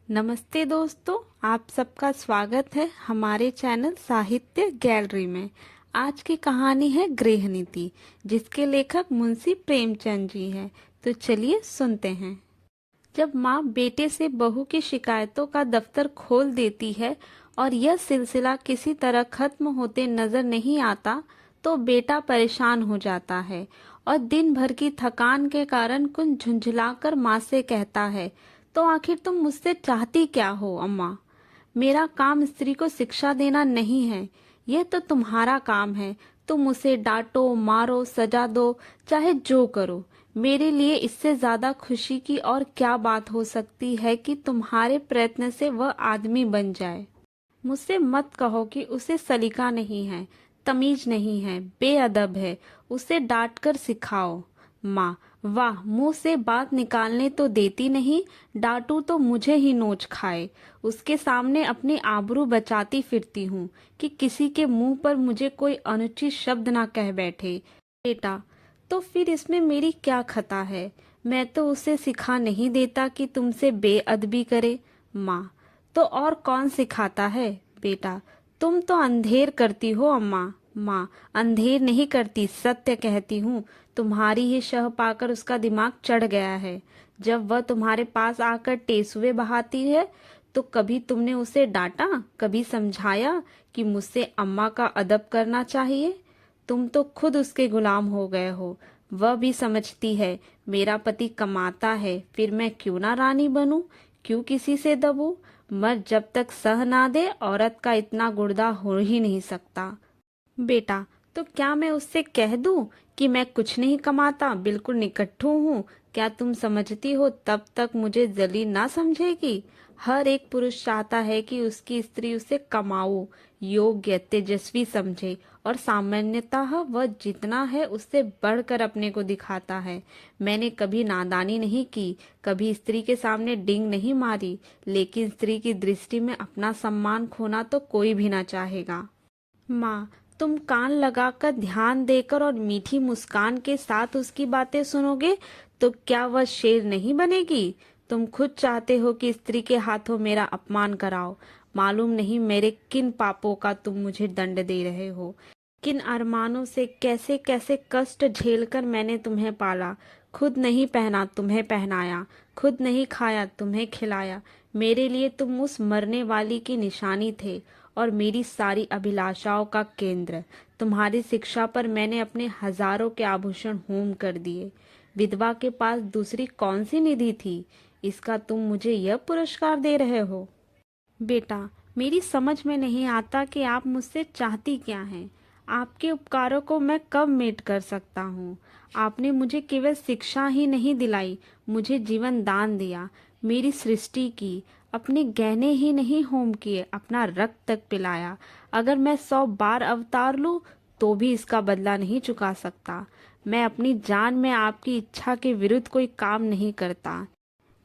नमस्ते दोस्तों, आप सबका स्वागत है हमारे चैनल साहित्य गैलरी में। आज की कहानी है गृहनीति, जिसके लेखक मुंशी प्रेमचंद जी हैं। तो चलिए सुनते हैं। जब माँ बेटे से बहू की शिकायतों का दफ्तर खोल देती है और यह सिलसिला किसी तरह खत्म होते नजर नहीं आता, तो बेटा परेशान हो जाता है और दिन भर की थकान के कारण कुछ झुंझलाकर माँ से कहता है, तो आखिर तुम मुझसे चाहती क्या हो अम्मा? मेरा काम स्त्री को शिक्षा देना नहीं है, यह तो तुम्हारा काम है। तुम उसे डांटो, मारो, सजा दो, चाहे जो करो। मेरे लिए इससे ज्यादा खुशी की और क्या बात हो सकती है कि तुम्हारे प्रयत्न से वह आदमी बन जाए। मुझसे मत कहो कि उसे सलीका नहीं है, तमीज नहीं है, बेअदब है। उसे डांट कर सिखाओ। माँ: वाह, मुंह से बात निकालने तो देती नहीं, डांटू तो मुझे ही नोच खाए। उसके सामने अपनी आबरू बचाती फिरती हूँ कि किसी के मुंह पर मुझे कोई अनुचित शब्द ना कह बैठे। बेटा: तो फिर इसमें मेरी क्या खता है? मैं तो उसे सिखा नहीं देता कि तुमसे बेअदबी करे। माँ: तो और कौन सिखाता है? बेटा: तुम तो अंधेर करती हो अम्मा। माँ: अंधेर नहीं करती, सत्य कहती हूँ। तुम्हारी ही शह पाकर उसका दिमाग चढ़ गया है। जब वह तुम्हारे पास आकर टेसुए बहाती है, तो कभी तुमने उसे डांटा, कभी समझाया कि मुझसे अम्मा का अदब करना चाहिए? तुम तो खुद उसके गुलाम हो गए हो। वह भी समझती है मेरा पति कमाता है, फिर मैं क्यों ना रानी बनूं, क्यों किसी से दबूं? मर्द जब तक सह ना दे, औरत का इतना गुर्दा हो ही नहीं सकता। बेटा: तो क्या मैं उससे कह दूं कि मैं कुछ नहीं कमाता, बिल्कुल निकट्ठू हूँ? क्या तुम समझती हो तब तक मुझे जलील ना समझेगी? हर एक पुरुष चाहता है कि उसकी स्त्री उसे कमाऊ, योग्य, तेजस्वी समझे, और सामान्यतः वह जितना है उससे बढ़कर अपने को दिखाता है। मैंने कभी नादानी नहीं की, कभी स्त्री के सामने डिंग नहीं मारी, लेकिन स्त्री की दृष्टि में अपना सम्मान खोना तो कोई भी ना चाहेगा। माँ: तुम कान लगाकर, ध्यान देकर और मीठी मुस्कान के साथ उसकी बातें सुनोगे तो क्या वह शेर नहीं बनेगी? तुम खुद चाहते हो कि स्त्री के हाथों मेरा अपमान कराओ। मालूम नहीं मेरे किन पापों का तुम मुझे दंड दे रहे हो। किन अरमानों से कैसे कैसे कष्ट झेलकर मैंने तुम्हें पाला। खुद नहीं पहना, तुम्हें पहनाया। खुद नहीं खाया, तुम्हें खिलाया। मेरे लिए तुम उस मरने वाली की निशानी थे और मेरी सारी अभिलाषाओं का केंद्र। तुम्हारी शिक्षा पर मैंने अपने हजारों के आभूषण होम कर दिए। विधवा के पास दूसरी कौन सी निधि थी? इसका तुम मुझे यह पुरस्कार दे रहे हो? बेटा: मेरी समझ में नहीं आता कि आप मुझसे चाहती क्या हैं। आपके उपकारों को मैं कब मेट कर सकता हूँ? आपने मुझे केवल शिक्षा ही नहीं दिलाई, मुझे जीवन दान दिया, मेरी सृष्टि की। अपने गहने ही नहीं होम किए, अपना रक्त तक पिलाया। अगर मैं 100 बार अवतार लूँ तो भी इसका बदला नहीं चुका सकता। मैं अपनी जान में आपकी इच्छा के विरुद्ध कोई काम नहीं करता।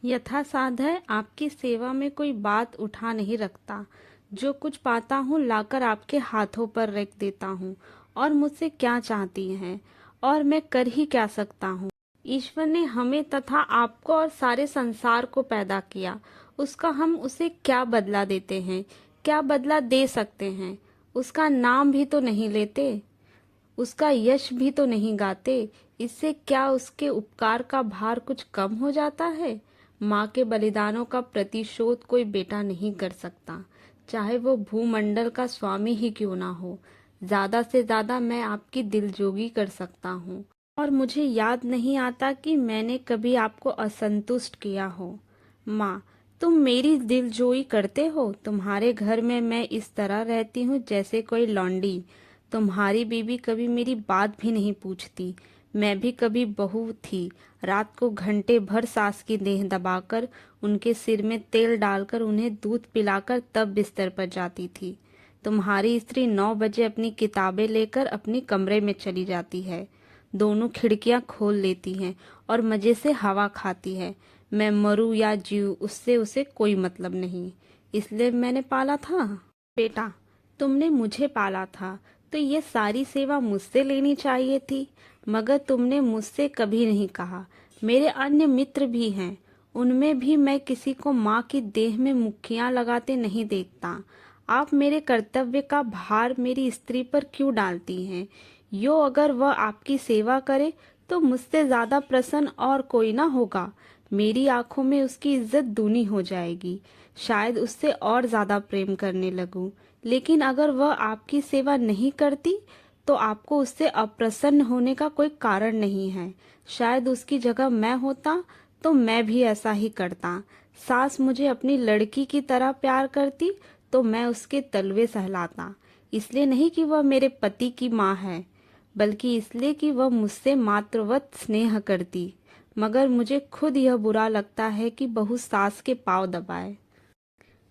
यथासाध्य है आपकी सेवा में कोई बात उठा नहीं रखता। जो कुछ पाता हूँ लाकर आपके हाथों पर रख देता हूँ। और मुझसे क्या चाहती हैं? और मैं कर ही क्या सकता हूँ? ईश्वर ने हमें तथा आपको और सारे संसार को पैदा किया, उसका हम उसे क्या बदला देते हैं? क्या बदला दे सकते हैं? उसका नाम भी तो नहीं लेते, उसका यश भी तो नहीं गाते। इससे क्या उसके उपकार का भार कुछ कम हो जाता है? माँ के बलिदानों का प्रतिशोध कोई बेटा नहीं कर सकता, चाहे वो भूमंडल का स्वामी ही क्यों ना हो। ज्यादा से ज्यादा मैं आपकी दिलजोगी कर सकता हूँ, और मुझे याद नहीं आता कि मैंने कभी आपको असंतुष्ट किया हो। माँ: तुम मेरी दिलजोई करते हो। तुम्हारे घर में मैं इस तरह रहती हूँ जैसे कोई लौंडी। तुम्हारी बीवी कभी मेरी बात भी नहीं पूछती। मैं भी कभी बहू थी, रात को घंटे भर सास की देह दबाकर, उनके सिर में तेल डालकर, उन्हें दूध पिलाकर तब बिस्तर पर जाती थी। तुम्हारी स्त्री 9 बजे अपनी किताबें लेकर अपनी कमरे में चली जाती है, दोनों खिड़कियां खोल लेती हैं और मजे से हवा खाती है। मैं मरूं या जीऊं, उससे उसे कोई मतलब नहीं। इसलिए मैंने पाला था। बेटा: तुमने मुझे पाला था तो ये सारी सेवा मुझसे लेनी चाहिए थी, मगर तुमने मुझसे कभी नहीं कहा। मेरे अन्य मित्र भी हैं, उनमें भी मैं किसी को माँ की देह में मुक्कियां लगाते नहीं देखता। आप मेरे कर्तव्य का भार मेरी स्त्री पर क्यों डालती हैं? यो अगर वह आपकी सेवा करे तो मुझसे ज्यादा प्रसन्न और कोई ना होगा। मेरी आंखों में उसकी इज्जत दूनी हो जाएगी। शायद उससे और ज्यादा प्रेम करने लगूं। लेकिन अगर वह आपकी सेवा नहीं करती तो आपको उससे अप्रसन्न होने का कोई कारण नहीं है। शायद उसकी जगह मैं होता तो मैं भी ऐसा ही करता। सास मुझे अपनी लड़की की तरह प्यार करती तो मैं उसके तलवे सहलाता। इसलिए नहीं कि वह मेरे पति की माँ है, बल्कि इसलिए कि वह मुझसे मातृवत स्नेह करती। मगर मुझे खुद यह बुरा लगता है कि बहू सास के पांव दबाए।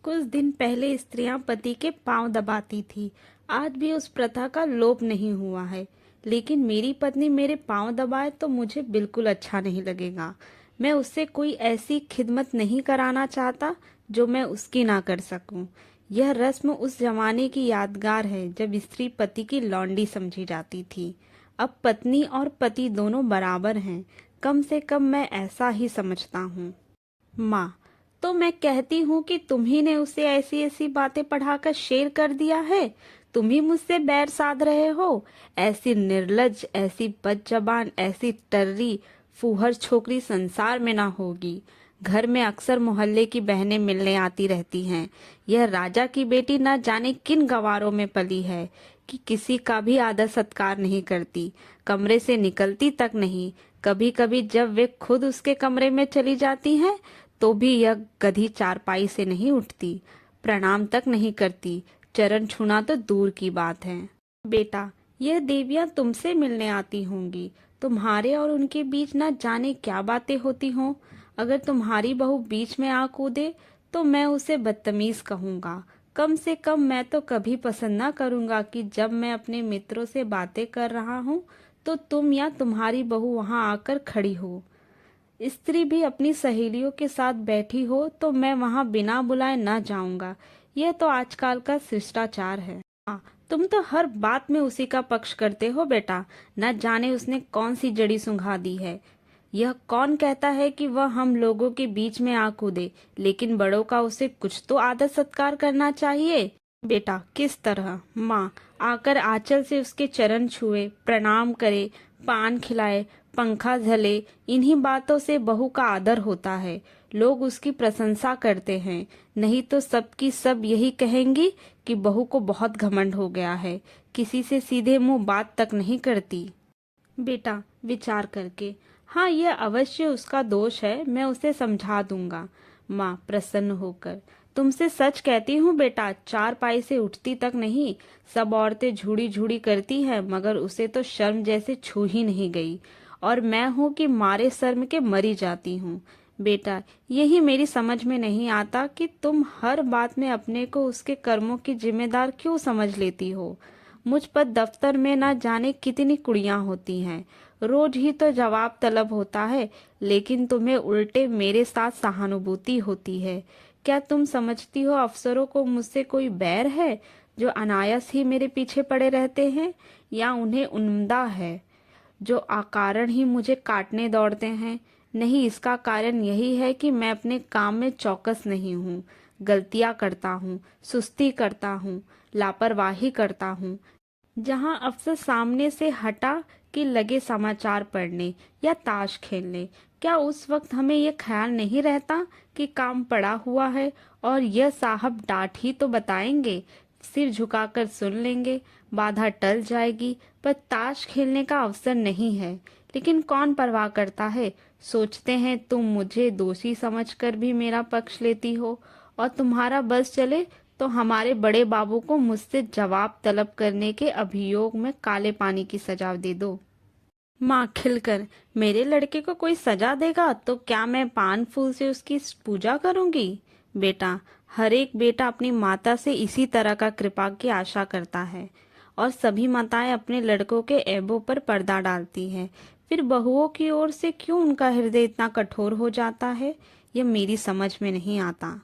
कुछ दिन पहले स्त्रियां पति के पांव दबाती थी। आज भी उस प्रथा का लोप नहीं हुआ है। लेकिन मेरी पत्नी मेरे पांव दबाए तो मुझे बिल्कुल अच्छा नहीं लगेगा। मैं उससे कोई ऐसी खिदमत नहीं कराना चाहता जो मैं उसकी ना कर सकूं। यह रस्म उस जमाने की यादगार है जब स्त्री पति की लौंडी समझी जाती थी। अब पत्नी और पति दोनों बराबर हैं। कम से कम मैं ऐसा ही समझता हूँ। माँ, तो मैं कहती हूँ कि तुम्ही ने उसे ऐसी ऐसी बातें पढ़ाकर शेर कर दिया है। तुम ही मुझसे बैर साध रहे हो। ऐसी निर्लज्ज, ऐसी बदजबान, ऐसी टर्री फूहर छोकरी संसार में ना होगी। घर में अक्सर मोहल्ले की बहनें मिलने आती रहती हैं। यह राजा की बेटी ना जाने किन गवारों में पली है कि किसी का भी आदर सत्कार नहीं करती, कमरे से निकलती तक नहीं। कभी कभी जब वे खुद उसके कमरे में चली जाती हैं तो भी यह गधी चारपाई से नहीं उठती, प्रणाम तक नहीं करती। चरण छूना तो दूर की बात है। बेटा, यह देवियां तुमसे मिलने आती होंगी। तुम्हारे और उनके बीच ना जाने क्या बातें होती हों। अगर तुम्हारी बहू बीच में आ कूदे तो मैं उसे बदतमीज कहूंगा। कम से कम मैं तो कभी पसंद ना करूंगा कि जब मैं अपने मित्रों से बातें कर रहा हूँ तो तुम या तुम्हारी बहू वहां आकर खड़ी हो। स्त्री भी अपनी सहेलियों के साथ बैठी हो तो मैं वहां बिना बुलाए न जाऊंगा। यह तो आजकल का शिष्टाचार है। तुम तो हर बात में उसी का पक्ष करते हो बेटा। न जाने उसने कौन सी जड़ी सुंघा दी है। यह कौन कहता है कि वह हम लोगों के बीच में आ कूदे, लेकिन बड़ों का उसे कुछ तो आदर सत्कार करना चाहिए। बेटा, किस तरह? माँ, आकर आंचल से उसके चरण छुए, प्रणाम करे, पान खिलाए, पंखा झले। इन्हीं बातों से बहू का आदर होता है। लोग उसकी प्रशंसा करते हैं। नहीं तो सबकी सब यही कहेंगी कि बहू को बहुत घमंड हो गया है, किसी से सीधे मुंह बात तक नहीं करती। बेटा, विचार करके, हाँ, यह अवश्य उसका दोष है। मैं उसे समझा दूंगा। माँ प्रसन्न होकर, तुमसे सच कहती हूँ बेटा, चार पाई से उठती तक नहीं। सब औरतें झूड़ी झूड़ी करती हैं, मगर उसे तो शर्म जैसे छू ही नहीं गई। और मैं हूँ कि मारे शर्म के मरी जाती हूँ। बेटा, यही मेरी समझ में नहीं आता कि तुम हर बात में अपने को उसके कर्मों की जिम्मेदार क्यों समझ लेती हो। मुझ पर दफ्तर में ना जाने कितनी कुड़ियां होती हैं। रोज ही तो जवाब तलब होता है, लेकिन तुम्हें उल्टे मेरे साथ सहानुभूति होती है। क्या तुम समझती हो अफसरों को मुझसे कोई बैर है जो अनायास ही मेरे पीछे पड़े रहते हैं, या उन्हें उम्दा है जो अकारण ही मुझे काटने दौड़ते हैं? नहीं, इसका कारण यही है कि मैं अपने काम में चौकस नहीं हूँ। गलतियां करता हूँ, सुस्ती करता हूँ, लापरवाही करता हूँ। जहां अफसर सामने से हटा कि लगे समाचार पढ़ने या ताश खेलने, क्या उस वक्त हमें यह ख्याल नहीं रहता कि काम पड़ा हुआ है और यह साहब डांट ही तो बताएंगे। सिर झुकाकर सुन लेंगे, बाधा टल जाएगी। पर ताश खेलने का अवसर नहीं है। लेकिन कौन परवाह करता है। सोचते हैं तुम मुझे दोषी समझकर भी मेरा पक्ष लेती हो, और तुम्हारा बस चले तो हमारे बड़े बाबू को मुझसे जवाब तलब करने के अभियोग में काले पानी की सजा दे दो। माँ खिलकर, मेरे लड़के को कोई सजा देगा तो क्या मैं पान फूल से उसकी पूजा करूंगी? बेटा, हर एक बेटा अपनी माता से इसी तरह का कृपा की आशा करता है, और सभी माताएं अपने लड़कों के ऐबों पर पर्दा डालती हैं। फिर बहुओं की ओर से क्यों उनका हृदय इतना कठोर हो जाता है, यह मेरी समझ में नहीं आता।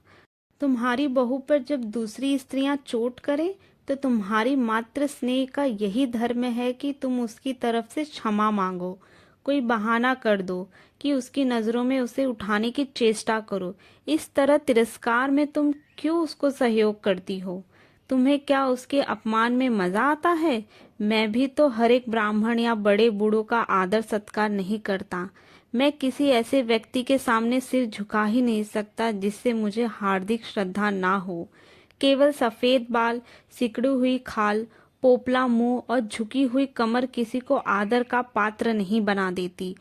तुम्हारी बहू पर जब दूसरी स्त्रियां चोट करें तो तुम्हारी मातृ स्नेह का यही धर्म है कि तुम उसकी तरफ से क्षमा मांगो। कोई बहाना कर दो कि उसकी नज़रों में उसे उठाने की चेष्टा करो। इस तरह तिरस्कार में तुम क्यों उसको सहयोग करती हो? तुम्हें क्या उसके अपमान में मजा आता है? मैं भी तो हर एक ब्राह्मण या बड़े बूढ़ों का आदर सत्कार नहीं करता। मैं किसी ऐसे व्यक्ति के सामने सिर झुका ही नहीं सकता जिससे मुझे हार्दिक श्रद्धा ना हो। केवल सफेद बाल, सिकुड़ी हुई खाल, पोपला मुंह और झुकी हुई कमर किसी को आदर का पात्र नहीं बना देती।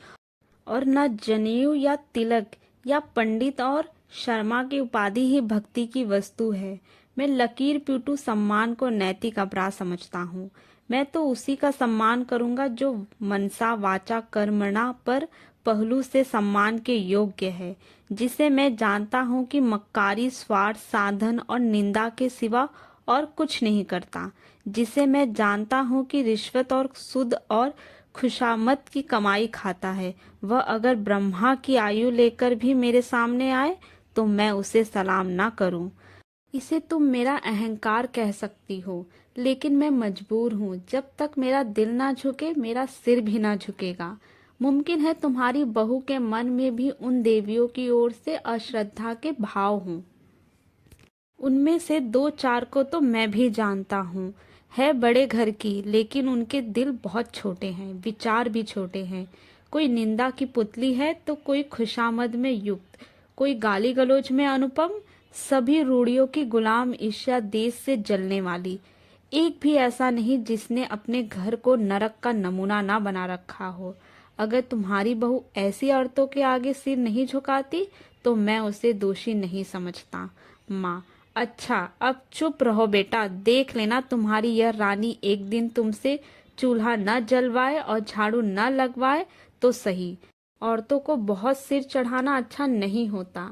और न जनेऊ या तिलक या पंडित और शर्मा की उपाधि ही भक्ति की वस्तु है। मैं लकीर प्यूटू सम्मान को नैतिक अपराध समझता हूँ। मैं तो उसी का सम्मान करूंगा जो मनसा वाचा कर्मणा पर पहलू से सम्मान के योग्य है, जिसे मैं जानता हूँ कि मक्कारी, स्वार्थ, साधन और निंदा के सिवा और कुछ नहीं करता, जिसे मैं जानता हूँ कि रिश्वत और सुद और खुशामद की कमाई खाता है। वह अगर ब्रह्मा की आयु लेकर भी मेरे सामने आए तो मैं उसे सलाम ना करूं। इसे तुम मेरा अहंकार कह सकती हो, लेकिन मैं मजबूर हूँ। जब तक मेरा दिल ना झुके मेरा सिर भी ना झुकेगा। मुमकिन है तुम्हारी बहू के मन में भी उन देवियों की ओर से अश्रद्धा के भाव हों। उनमें से दो चार को तो मैं भी जानता हूँ। है बड़े घर की, लेकिन उनके दिल बहुत छोटे हैं, विचार भी छोटे हैं। कोई निंदा की पुतली है तो कोई खुशामद में युक्त, कोई गाली गलौज में अनुपम, सभी रूढ़ियों की गुलाम ईर्ष्या देश से जलने वाली। एक भी ऐसा नहीं जिसने अपने घर को नरक का नमूना ना बना रखा हो। अगर तुम्हारी बहू ऐसी औरतों के आगे सिर नहीं झुकाती तो मैं उसे दोषी नहीं समझता। माँ, अच्छा अब चुप रहो बेटा। देख लेना तुम्हारी यह रानी एक दिन तुमसे चूल्हा न जलवाए और झाड़ू न लगवाए तो सही। औरतों को बहुत सिर चढ़ाना अच्छा नहीं होता।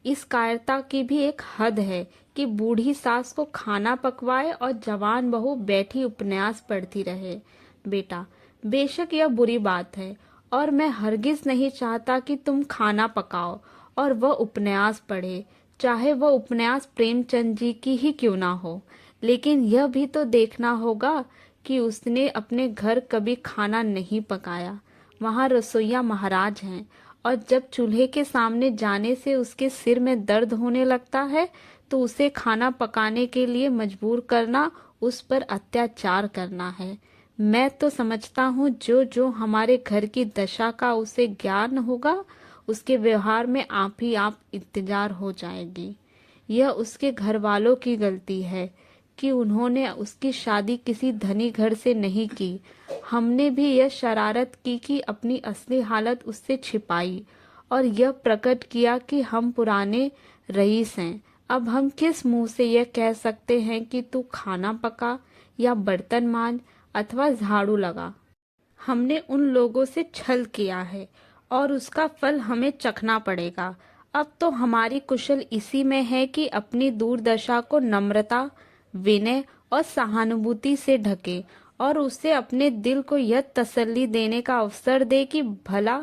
इस कायरता की भी एक हद है कि बूढ़ी सास को खाना पकवाए और जवान बहू बैठी उपन्यास पढ़ती रहे। बेटा, बेशक यह बुरी बात है और मैं हरगिज नहीं चाहता कि तुम खाना पकाओ और वह उपन्यास पढ़े, चाहे वह उपन्यास प्रेमचंद जी की ही क्यों ना हो। लेकिन यह भी तो देखना होगा कि उसने अपने घर कभी खाना नहीं पकाया। वहाँ रसोइया महाराज हैं और जब चूल्हे के सामने जाने से उसके सिर में दर्द होने लगता है तो उसे खाना पकाने के लिए मजबूर करना उस पर अत्याचार करना है। मैं तो समझता हूँ जो जो हमारे घर की दशा का उसे ज्ञान होगा उसके व्यवहार में आप ही आप इंतजार हो जाएगी। यह उसके घर वालों की गलती है कि उन्होंने उसकी शादी किसी धनी घर से नहीं की। हमने भी यह शरारत की कि अपनी असली हालत उससे छिपाई और यह प्रकट किया कि हम पुराने रईस हैं। अब हम किस मुंह से यह कह सकते हैं कि तू खाना पका या बर्तन मांज अथवा झाड़ू लगा? हमने उन लोगों से छल किया है और उसका फल हमें चखना पड़ेगा। अब तो हमारी कुशल इसी में है कि अपनी दुर्दशा को नम्रता, विनय और सहानुभूति से ढके और उसे अपने दिल को यह तसल्ली देने का अवसर दे कि भला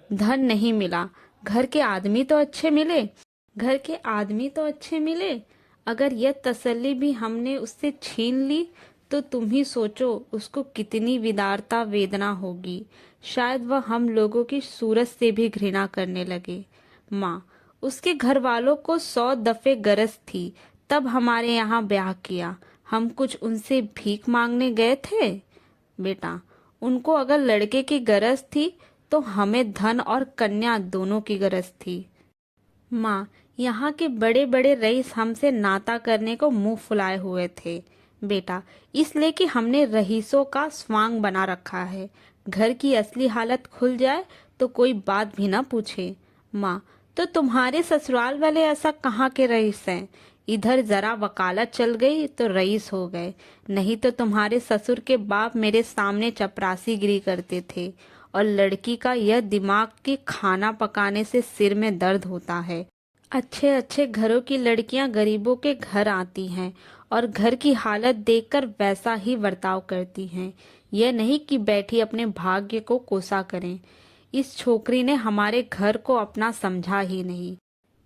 धन नहीं मिला, घर के आदमी तो अच्छे मिले, घर के आदमी तो अच्छे मिले। अगर यह तसल्ली भी हमने उससे छीन ली तो तुम ही सोचो उसको कितनी विदारता वेदना होगी। शायद वह हम लोगों की सूरत से भी घृणा करने लगे। माँ, उसके घर वालों को 100 दफे गरज थी तब हमारे यहाँ ब्याह किया। हम कुछ उनसे भीख मांगने गए थे? बेटा, उनको अगर लड़के की गरज थी तो हमें धन और कन्या दोनों की गरज थी। माँ, यहाँ के बड़े बड़े रईस हमसे नाता करने को मुंह फुलाए हुए थे। बेटा, इसलिए कि हमने रईसों का स्वांग बना रखा है। घर की असली हालत खुल जाए तो कोई बात भी ना पूछे। माँ, तो तुम्हारे ससुराल वाले ऐसा कहाँ के रईस हैं? इधर जरा वकालत चल गई तो रईस हो गए। नहीं तो तुम्हारे ससुर के बाप मेरे सामने चपरासीगिरी करते थे और लड़की का यह दिमाग कि खाना पकाने से सिर में दर्द होता है। अच्छे अच्छे घरों की लड़कियां गरीबों के घर आती हैं और घर की हालत देखकर वैसा ही बर्ताव करती हैं। यह नहीं कि बैठी अपने भाग्य को कोसा करें। इस छोकरी ने हमारे घर को अपना समझा ही नहीं।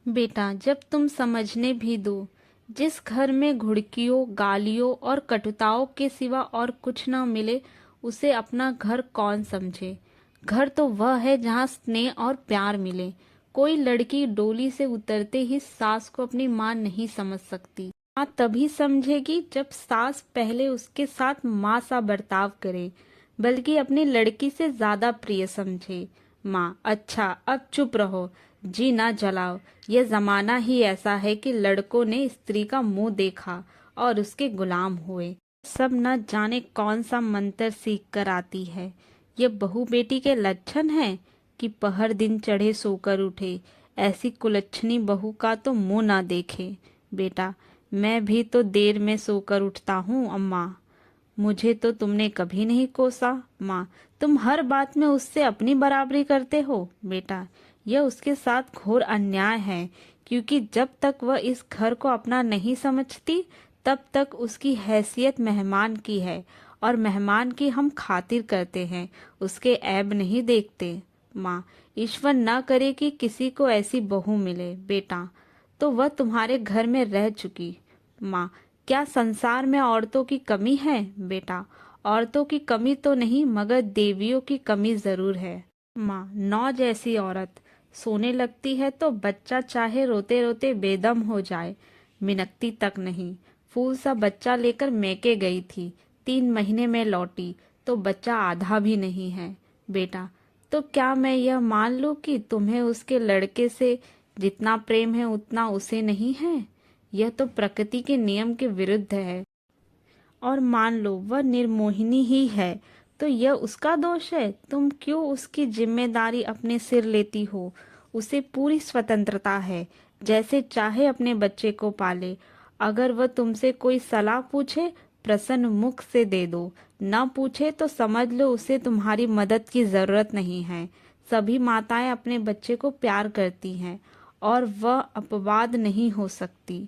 बेटा, जब तुम समझने भी दो, जिस घर में घुड़कियों, गालियों और कटुताओं के सिवा और कुछ न मिले उसे अपना घर कौन समझे? घर तो वह है जहाँ स्नेह और प्यार मिले। कोई लड़की डोली से उतरते ही सास को अपनी माँ नहीं समझ सकती। माँ तभी समझेगी जब सास पहले उसके साथ माँ सा बर्ताव करे, बल्कि अपनी लड़की से ज्यादा प्रिय समझे। माँ, अच्छा अब चुप रहो, जी ना जलाओ। यह जमाना ही ऐसा है कि लड़कों ने स्त्री का मुंह देखा और उसके गुलाम हुए। सब न जाने कौन सा मंत्र सीख कर आती है। ये बहू बेटी के लक्षण हैं कि पहर दिन चढ़े सोकर उठे। ऐसी कुलच्छनी बहू का तो मुंह ना देखे। बेटा, मैं भी तो देर में सोकर उठता हूँ अम्मा, मुझे तो तुमने कभी नहीं कोसा। माँ, तुम हर बात में उससे अपनी बराबरी करते हो। बेटा, यह उसके साथ घोर अन्याय है, क्योंकि जब तक वह इस घर को अपना नहीं समझती तब तक उसकी हैसियत मेहमान की है, और मेहमान की हम खातिर करते हैं, उसके ऐब नहीं देखते। माँ, ईश्वर न करे कि किसी को ऐसी बहू मिले बेटा, तो वह तुम्हारे घर में रह चुकी। माँ, क्या संसार में औरतों की कमी है? बेटा, औरतों की कमी तो नहीं, मगर देवियों की कमी जरूर है। माँ, नौ जैसी औरत सोने लगती है तो बच्चा चाहे रोते रोते बेदम हो जाए, मिनकती तक नहीं। फूल सा बच्चा लेकर मैके गई थी, 3 महीने में लौटी तो बच्चा आधा भी नहीं है। बेटा, तो क्या मैं यह मान लूं कि तुम्हें उसके लड़के से जितना प्रेम है उतना उसे नहीं है? यह तो प्रकृति के नियम के विरुद्ध है। और मान लो वह निर्मोहिनी ही है, तो यह उसका दोष है? तुम क्यों उसकी जिम्मेदारी अपने सिर लेती हो? उसे पूरी स्वतंत्रता है, जैसे चाहे अपने बच्चे को पाले। अगर वह तुमसे कोई सलाह पूछे, प्रसन्न मुख से दे दो, न पूछे तो समझ लो उसे तुम्हारी मदद की जरूरत नहीं है। सभी माताएं अपने बच्चे को प्यार करती हैं, और वह अपवाद नहीं हो सकती।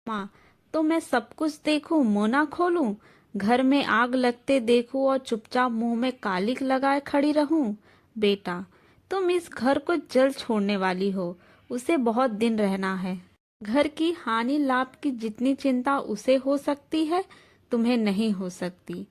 माँ, तो मैं सब कुछ देखूं, मुंह ना खोलूं, घर में आग लगते देखूं और चुपचाप मुंह में कालिक लगाए खड़ी रहूं? बेटा, तुम इस घर को जल्द छोड़ने वाली हो, उसे बहुत दिन रहना है। घर की हानि लाभ की जितनी चिंता उसे हो सकती है, तुम्हें नहीं हो सकती।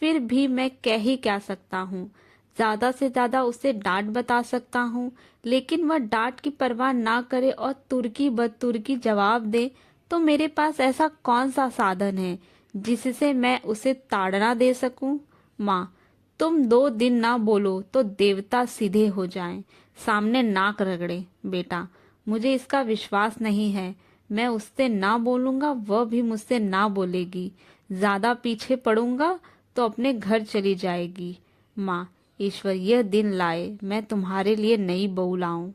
फिर भी मैं कह ही क्या सकता हूँ? ज्यादा से ज्यादा उसे डांट बता सकता हूँ, लेकिन वह डांट की परवाह ना करे और तुर्की बदतुर्की जवाब दे, तो मेरे पास ऐसा कौन सा साधन है जिससे मैं उसे ताड़ना दे सकूं? माँ, तुम 2 दिन ना बोलो तो देवता सीधे हो जाएं, सामने नाक रगड़े। बेटा, मुझे इसका विश्वास नहीं है। मैं उससे ना बोलूंगा, वह भी मुझसे ना बोलेगी। ज्यादा पीछे पड़ूंगा तो अपने घर चली जाएगी। माँ, ईश्वर यह दिन लाए मैं तुम्हारे लिए नई बहू लाऊं।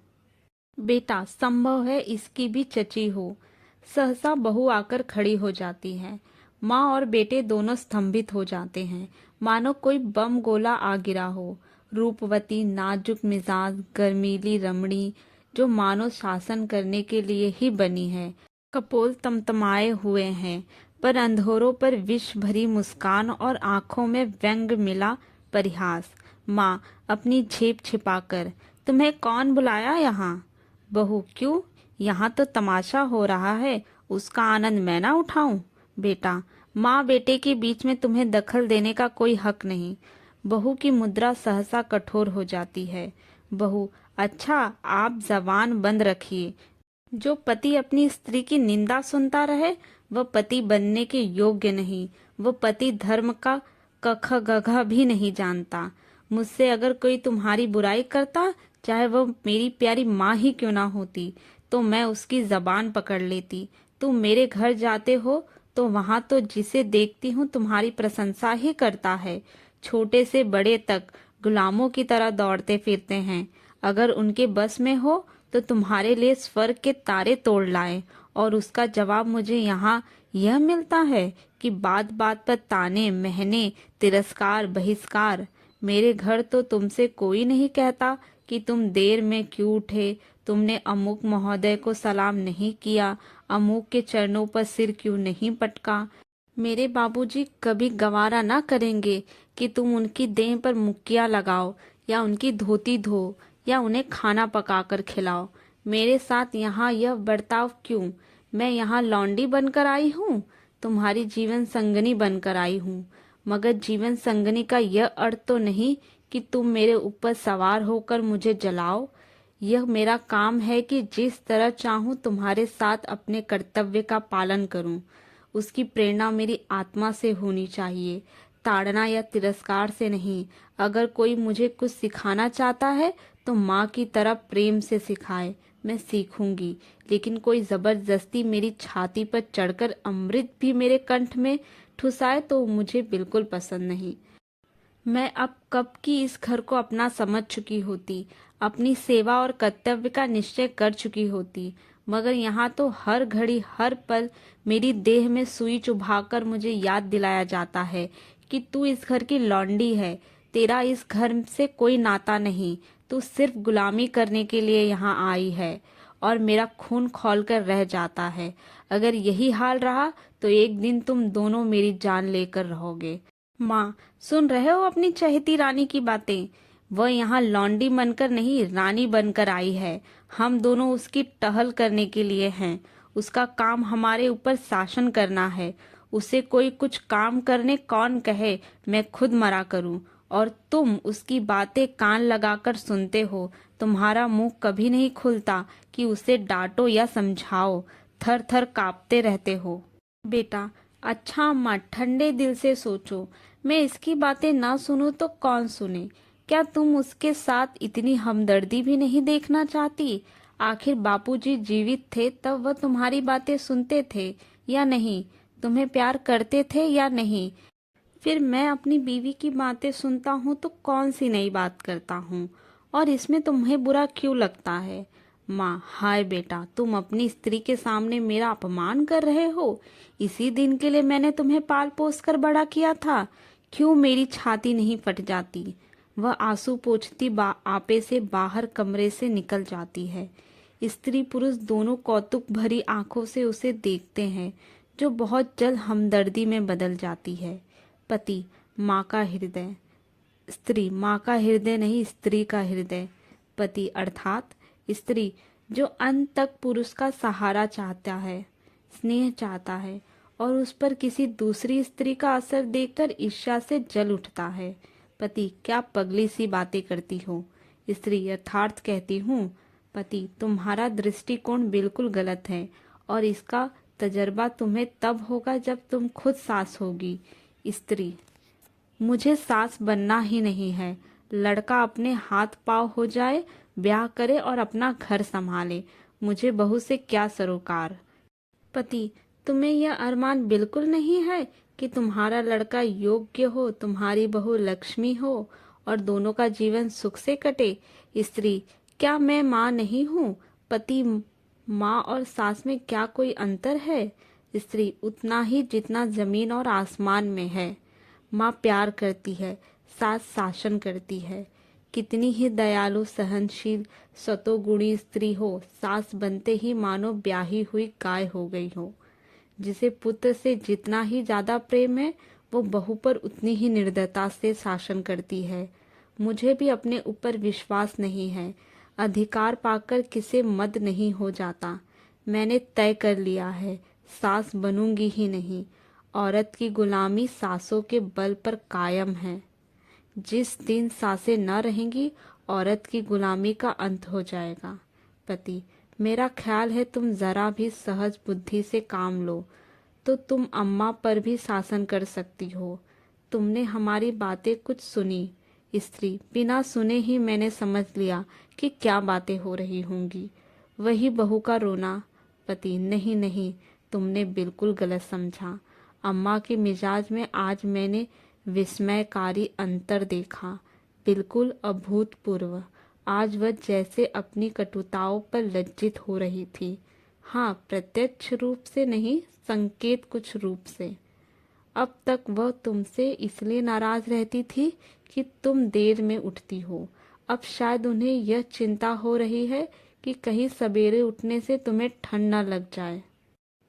बेटा, संभव है इसकी भी चची हो। सहसा बहू आकर खड़ी हो जाती है। माँ और बेटे दोनों स्तंभित हो जाते हैं, मानो कोई बम गोला आ गिरा हो। रूपवती, नाजुक मिजाज, गर्मीली रमणी, जो मानो शासन करने के लिए ही बनी है। कपोल तमतमाए हुए हैं, पर अंधोरों पर विष भरी मुस्कान और आंखों में व्यंग मिला परिहास। माँ, अपनी झेप छिपाकर, तुम्हें कौन बुलाया यहाँ? बहू, क्यों? यहाँ तो तमाशा हो रहा है, उसका आनंद मैं ना उठाऊं? बेटा, माँ बेटे के बीच में तुम्हें दखल देने का कोई हक नहीं। बहू की मुद्रा सहसा कठोर हो जाती है। बहू, अच्छा आप जबान बंद रखिए। जो पति अपनी स्त्री की निंदा सुनता रहे वह पति बनने के योग्य नहीं, वह पति धर्म का कख गघ भी नहीं जानता। मुझसे अगर कोई तुम्हारी बुराई करता, चाहे वह मेरी प्यारी माँ ही क्यों ना होती, तो मैं उसकी जबान पकड़ लेती। तुम मेरे घर जाते हो तो वहां तो जिसे देखती हूँ तुम्हारी प्रशंसा ही करता है। छोटे से बड़े तक गुलामों की तरह दौड़ते फिरते हैं। अगर उनके बस में हो तो तुम्हारे लिए स्वर्ग के तारे तोड़ लाएं, और उसका जवाब मुझे यहाँ यह मिलता है कि बात बात पर ताने, महने, तिरस्कार, बहिष्कार। मेरे घर तो तुमसे कोई नहीं कहता कि तुम देर में क्यों उठे, तुमने अमुक महोदय को सलाम नहीं किया, अमुक के चरणों पर सिर क्यों नहीं पटका। मेरे बाबूजी कभी गवारा ना करेंगे कि तुम उनकी देह पर मुक्कियां लगाओ, या उनकी धोती धो, या उन्हें खाना पकाकर खिलाओ। मेरे साथ यहाँ यह बर्ताव क्यों? मैं यहाँ लौंडी बनकर आई हूँ, तुम्हारी जीवन संगनी बनकर आई हूँ। मगर जीवन संगनी का यह अर्थ तो नहीं कि तुम मेरे ऊपर सवार होकर मुझे जलाओ। यह मेरा काम है कि जिस तरह चाहूं तुम्हारे साथ अपने कर्तव्य का पालन करूं। उसकी प्रेरणा मेरी आत्मा से होनी चाहिए, ताड़ना या तिरस्कार से नहीं। अगर कोई मुझे कुछ सिखाना चाहता है तो माँ की तरह प्रेम से सिखाए, मैं सीखूंगी। लेकिन कोई जबरदस्ती मेरी छाती पर चढ़कर अमृत भी मेरे कंठ में ठुसाए तो मुझे बिल्कुल पसंद नहीं। मैं अब कब की इस घर को अपना समझ चुकी होती, अपनी सेवा और कर्तव्य का निश्चय कर चुकी होती, मगर यहाँ तो हर घड़ी हर पल मेरी देह में सुई चुभाकर मुझे याद दिलाया जाता है कि तू इस घर की लौंडी है, तेरा इस घर से कोई नाता नहीं, तू सिर्फ गुलामी करने के लिए यहाँ आई है। और मेरा खून खौलकर रह जाता है। अगर यही हाल रहा तो एक दिन तुम दोनों मेरी जान लेकर रहोगे। माँ, सुन रहे हो अपनी चहेती रानी की बातें? वह यहाँ लौंडी बनकर नहीं, रानी बनकर आई है। हम दोनों उसकी टहल करने के लिए हैं। उसका काम हमारे ऊपर शासन करना है। उसे कोई कुछ काम करने कौन कहे, मैं खुद मरा करूं। और तुम उसकी बातें कान लगाकर सुनते हो। तुम्हारा मुंह कभी नहीं खुलता कि उसे डांटो या समझाओ, थर थर कांपते रहते हो। बेटा, अच्छा अम्मा, ठंडे दिल से सोचो। मैं इसकी बातें ना सुनूं तो कौन सुने? क्या तुम उसके साथ इतनी हमदर्दी भी नहीं देखना चाहती? आखिर बापूजी जीवित थे तब वह तुम्हारी बातें सुनते थे या नहीं? तुम्हें प्यार करते थे या नहीं? फिर मैं अपनी बीवी की बातें सुनता हूँ तो कौन सी नई बात करता हूँ, और इसमें तुम्हें बुरा क्यों लगता है? माँ, हाय बेटा, तुम अपनी स्त्री के सामने मेरा अपमान कर रहे हो। इसी दिन के लिए मैंने तुम्हें पाल पोस कर बड़ा किया था। क्यों मेरी छाती नहीं फट जाती? वह आंसू पोंछती आपे से बाहर कमरे से निकल जाती है। स्त्री पुरुष दोनों कौतुक भरी आंखों से उसे देखते हैं, जो बहुत जल्द हमदर्दी में बदल जाती है। पति, माँ का हृदय। स्त्री, माँ का हृदय नहीं, स्त्री का हृदय। पति अर्थात स्त्री, जो अंत तक पुरुष का सहारा चाहता है, स्नेह चाहता है, और उस पर किसी दूसरी स्त्री का असर देखकर ईर्ष्या से जल उठता है। पति, क्या पगली सी बातें करती हो? स्त्री, यथार्थ कहती हूँ। पति, तुम्हारा दृष्टिकोण बिल्कुल गलत है, और इसका तजर्बा तुम्हें तब होगा जब तुम खुद सास होगी। स्त्री, मुझे सास बनना ही नहीं है। लड़का अपने हाथ पांव हो जाए, ब्याह करे और अपना घर संभाले, मुझे बहू से क्या सरोकार। पति, तुम्हें यह अरमान बिल्कुल नहीं है कि तुम्हारा लड़का योग्य हो, तुम्हारी बहू लक्ष्मी हो, और दोनों का जीवन सुख से कटे? स्त्री, क्या मैं माँ नहीं हूँ? पति, माँ और सास में क्या कोई अंतर है? स्त्री, उतना ही जितना जमीन और आसमान में है। माँ प्यार करती है, सास शासन करती है। कितनी ही दयालु, सहनशील, सतोगुणी स्त्री हो, सास बनते ही मानो ब्याही हुई गाय हो गई हो। जिसे पुत्र से जितना ही ज्यादा प्रेम है, वो बहू पर उतनी ही निर्दयता से शासन करती है। मुझे भी अपने ऊपर विश्वास नहीं है। अधिकार पाकर किसे मद नहीं हो जाता। मैंने तय कर लिया है, सास बनूंगी ही नहीं। औरत की गुलामी सासों के बल पर कायम है। जिस दिन सासें न रहेंगी, औरत की गुलामी का अंत हो जाएगा। पति, मेरा ख्याल है तुम जरा भी सहज बुद्धि से काम लो तो तुम अम्मा पर भी शासन कर सकती हो। तुमने हमारी बातें कुछ सुनी? स्त्री, बिना सुने ही मैंने समझ लिया कि क्या बातें हो रही होंगी। वही बहू का रोना। पति, नहीं नहीं, तुमने बिल्कुल गलत समझा। अम्मा के मिजाज में आज मैंने विस्मयकारी अंतर देखा, बिल्कुल अभूतपूर्व। आज वह जैसे अपनी कटुताओं पर लज्जित हो रही थी। हाँ, प्रत्यक्ष रूप से नहीं, संकेत कुछ रूप से। अब तक वह तुमसे इसलिए नाराज रहती थी कि तुम देर में उठती हो। अब शायद उन्हें यह चिंता हो रही है कि कहीं सवेरे उठने से तुम्हें ठंड न लग जाए।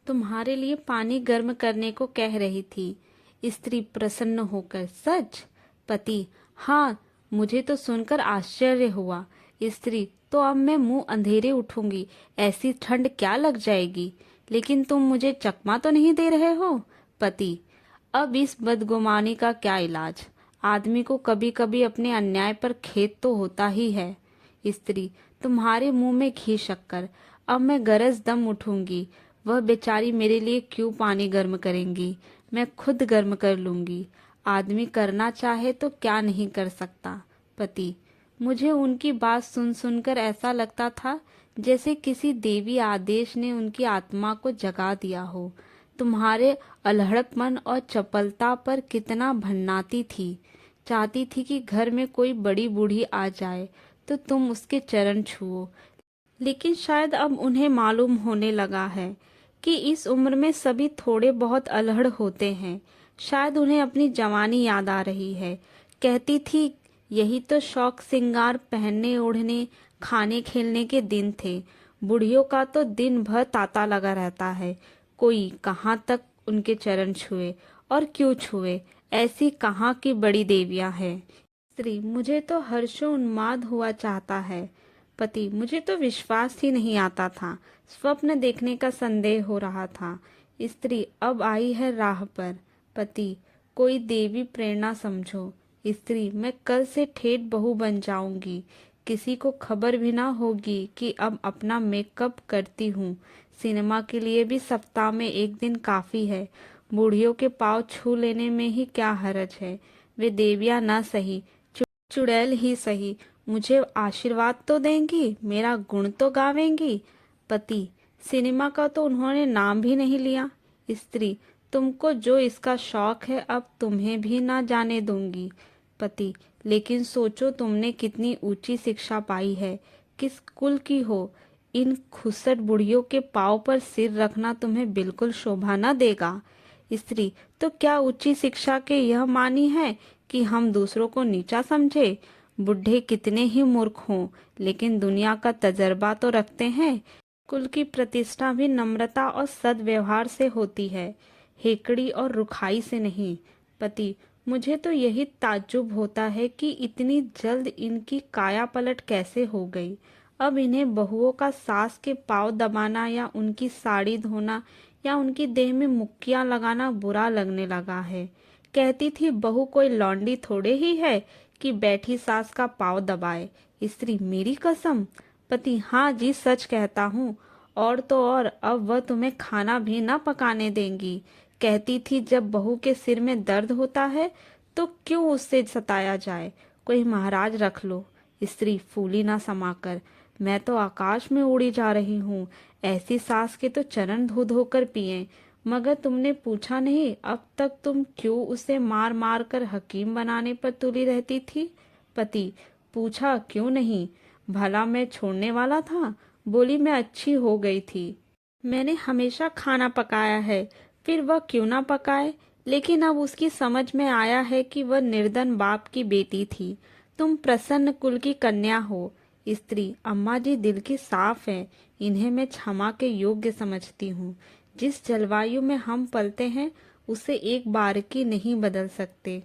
तुम्हारे लिए पानी गर्म करने को कह रही थी। स्त्री प्रसन्न होकर, सच? पति, हाँ, मुझे तो सुनकर आश्चर्य हुआ। स्त्री, तो अब मैं मुंह अंधेरे उठूंगी, ऐसी ठंड क्या लग जाएगी। लेकिन तुम मुझे चकमा तो नहीं दे रहे हो? पति, अब इस बदगुमानी का क्या इलाज? आदमी को कभी कभी अपने अन्याय पर खेद तो होता ही है। स्त्री, तुम्हारे मुंह में घी शक्कर। अब मैं गरज दम उठूंगी। वह बेचारी मेरे लिए क्यों पानी गर्म करेंगी, मैं खुद गर्म कर लूंगी। आदमी करना चाहे तो क्या नहीं कर सकता। पति, मुझे उनकी बात सुन सुनकर ऐसा लगता था जैसे किसी देवी आदेश ने उनकी आत्मा को जगा दिया हो। तुम्हारे अल्हड़पन और चपलता पर कितना भन्नाती थी। चाहती थी कि घर में कोई बड़ी बूढ़ी आ जाए तो तुम उसके चरण छुओ। लेकिन शायद अब उन्हें मालूम होने लगा है कि इस उम्र में सभी थोड़े बहुत अल्हड़ होते हैं। शायद उन्हें अपनी जवानी याद आ रही है। कहती थी यही तो शौक सिंगार, पहनने ओढ़ने, खाने खेलने के दिन थे। बुढ़ियों का तो दिन भर तांता लगा रहता है। कोई कहाँ तक उनके चरण छुए, और क्यों छुए, ऐसी कहाँ की बड़ी देवियां हैं। स्त्री, मुझे तो हर्षोन्माद हुआ चाहता है। पति, मुझे तो विश्वास ही नहीं आता था। स्वप्न देखने का संदेह हो रहा था। स्त्री, अब आई है राह पर। पति, कोई देवी प्रेरणा समझो। स्त्री, मैं कल से ठेठ बहू बन जाऊंगी। किसी को खबर भी ना होगी कि अब अपना मेकअप करती हूँ। सिनेमा के लिए भी सप्ताह में एक दिन काफी है। बूढ़ियों के पाँव छू लेने में ही क्या हरज है। वे देवियां ना सही, चुड़ैल ही सही, मुझे आशीर्वाद तो देंगी, मेरा गुण तो गावेंगी। पति, सिनेमा का तो उन्होंने नाम भी नहीं लिया। स्त्री, तुमको जो इसका शौक है अब तुम्हें भी ना जाने दूंगी। पति, लेकिन सोचो तुमने कितनी ऊंची शिक्षा पाई है, किस कुल की हो। इन खुसट बुढ़ियों के पाँव पर सिर रखना तुम्हें बिल्कुल शोभा न देगा। स्त्री, तो क्या ऊंची शिक्षा के यह मानी है कि हम दूसरों को नीचा समझे। बुढ़े कितने ही मूर्ख हों, लेकिन दुनिया का तजर्बा तो रखते हैं। कुल की प्रतिष्ठा भी नम्रता और सद्व्यवहार से होती है, हेकड़ी और रुखाई से नहीं। पति, मुझे तो यही ताज्जुब होता है कि इतनी जल्द इनकी काया पलट कैसे हो गई। अब इन्हें बहुओं का सास के पाँव दबाना या उनकी साड़ी धोना या उनकी देह में मुक्कियां लगाना बुरा लगने लगा है। कहती थी बहू कोई लौंडी थोड़े ही है कि बैठी सास का पाँव दबाए। स्त्री, मेरी कसम। पति, हाँ जी, सच कहता हूँ। और तो और अब वह तुम्हें खाना भी ना पकाने देंगी। कहती थी जब बहू के सिर में दर्द होता है तो क्यों उससे सताया जाए, कोई महाराज रख लो। स्त्री, फूली ना समाकर, मैं तो आकाश में उड़ी जा रही हूँ। ऐसी सास के तो चरण धो धो कर पिए। मगर तुमने पूछा नहीं अब तक तुम क्यों उसे मार मार कर हकीम बनाने पर तुली रहती थी। पति, पूछा क्यों नहीं, भला मैं छोड़ने वाला था। बोली मैं अच्छी हो गई थी। मैंने हमेशा खाना पकाया है, फिर वह क्यों ना पकाए। लेकिन अब उसकी समझ में आया है कि वह निर्धन बाप की बेटी थी। तुम प्रसन्न कुल की कन्या हो। स्त्री, अम्मा जी दिल की साफ है, इन्हें मैं क्षमा के योग्य समझती हूँ। जिस जलवायु में हम पलते हैं उसे एक बार की नहीं बदल सकते।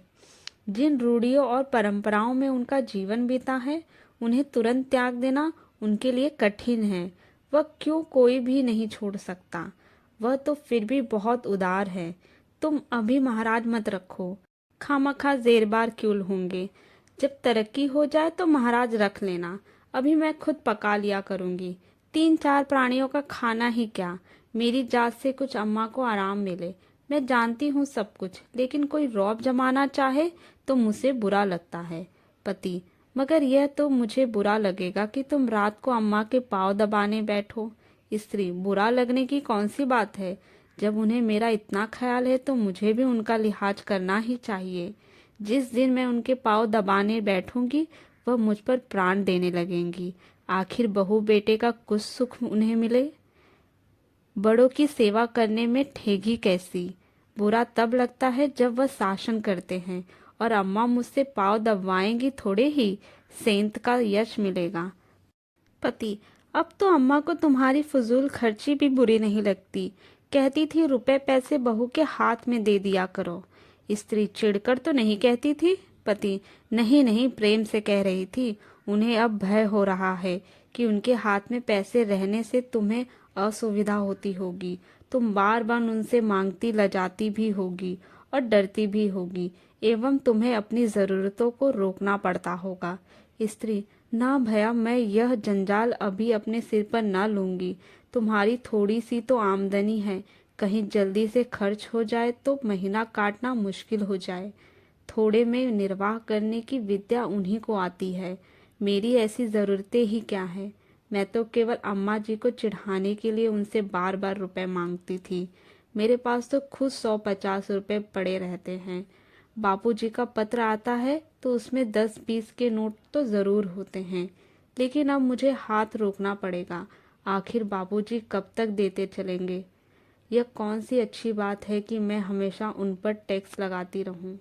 जिन रूढ़ियों और परंपराओं में उनका जीवन बीता है उन्हें तुरंत त्याग देना उनके लिए कठिन है। वह क्यों कोई भी नहीं छोड़ सकता। वह तो फिर भी बहुत उदार है। तुम अभी महाराज मत रखो, खामखा जेरबार क्यों होंगे। जब तरक्की हो जाए तो महाराज रख लेना। अभी मैं खुद पका लिया करूंगी। 3-4 प्राणियों का खाना ही क्या, मेरी जात से कुछ अम्मा को आराम मिले। मैं जानती हूँ सब कुछ, लेकिन कोई रौब जमाना चाहे तो मुझे बुरा लगता है। पति, मगर यह तो मुझे बुरा लगेगा कि तुम रात को अम्मा के पाँव दबाने बैठो। स्त्री, बुरा लगने की कौन सी बात है। जब उन्हें मेरा इतना ख्याल है तो मुझे भी उनका लिहाज करना ही चाहिए। जिस दिन मैं उनके पाँव दबाने बैठूंगी वह मुझ पर प्राण देने लगेंगी। आखिर बहू बेटे का कुछ सुख उन्हें मिले। बड़ों की सेवा करने में ठेगी कैसी। बुरा तब लगता है जब वह शासन करते हैं, और अम्मा मुझसे पाँव दबवाएंगी थोड़े ही सेंत का यश मिलेगा। पति, अब तो अम्मा को तुम्हारी फजूल खर्ची भी बुरी नहीं लगती। कहती थी रुपए पैसे बहू के हाथ में दे दिया करो। स्त्री, चिढ़कर तो नहीं कहती थी। पति, नहीं नहीं, प्रेम से कह रही थी। उन्हें अब भय हो रहा है कि उनके हाथ में पैसे रहने से तुम्हें असुविधा होती होगी। तुम बार बार उनसे मांगती लजाती भी होगी और डरती भी होगी एवं तुम्हें अपनी जरूरतों को रोकना पड़ता होगा। स्त्री: ना भैया, मैं यह जंजाल अभी अपने सिर पर ना लूंगी। तुम्हारी थोड़ी सी तो आमदनी है, कहीं जल्दी से खर्च हो जाए तो महीना काटना मुश्किल हो जाए। थोड़े में निर्वाह करने की विद्या उन्हीं को आती है। मेरी ऐसी जरूरतें ही क्या है। मैं तो केवल अम्मा जी को चिढ़ाने के लिए उनसे बार बार रुपए मांगती थी। मेरे पास तो खुद 150 रुपए पड़े रहते हैं। बापूजी का पत्र आता है तो उसमें 10-20 के नोट तो जरूर होते हैं, लेकिन अब मुझे हाथ रोकना पड़ेगा। आखिर बापूजी कब तक देते चलेंगे। यह कौन सी अच्छी बात है कि मैं हमेशा उन पर टैक्स लगाती रहूं।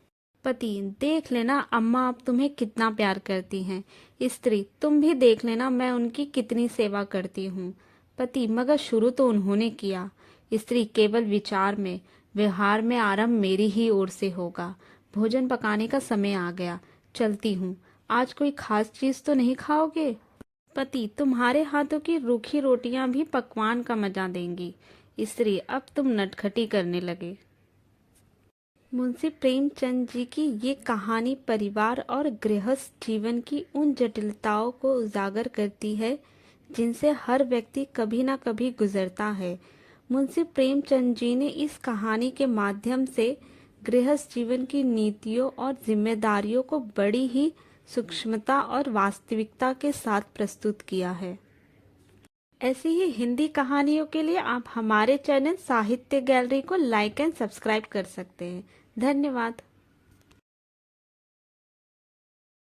पति: देख लेना अम्मा अब तुम्हें कितना प्यार करती हैं। स्त्री: तुम भी देख लेना मैं उनकी कितनी सेवा करती हूँ। पति: मगर शुरू तो उन्होंने किया। स्त्री: केवल विचार में, व्यवहार में आरंभ मेरी ही ओर से होगा। भोजन पकाने का समय आ गया, चलती हूँ। आज कोई खास चीज तो नहीं खाओगे। पति: तुम्हारे हाथों की रूखी रोटियां भी पकवान का मजा देंगी। स्त्री: अब तुम नटखटी करने लगे। मुंशी प्रेमचंद जी की ये कहानी परिवार और गृहस्थ जीवन की उन जटिलताओं को उजागर करती है जिनसे हर व्यक्ति कभी ना कभी गुजरता है। मुंशी प्रेमचंद जी ने इस कहानी के माध्यम से गृहस्थ जीवन की नीतियों और जिम्मेदारियों को बड़ी ही सूक्ष्मता और वास्तविकता के साथ प्रस्तुत किया है। ऐसी ही हिंदी कहानियों के लिए आप हमारे चैनल साहित्य गैलरी को लाइक एंड सब्सक्राइब कर सकते हैं। धन्यवाद।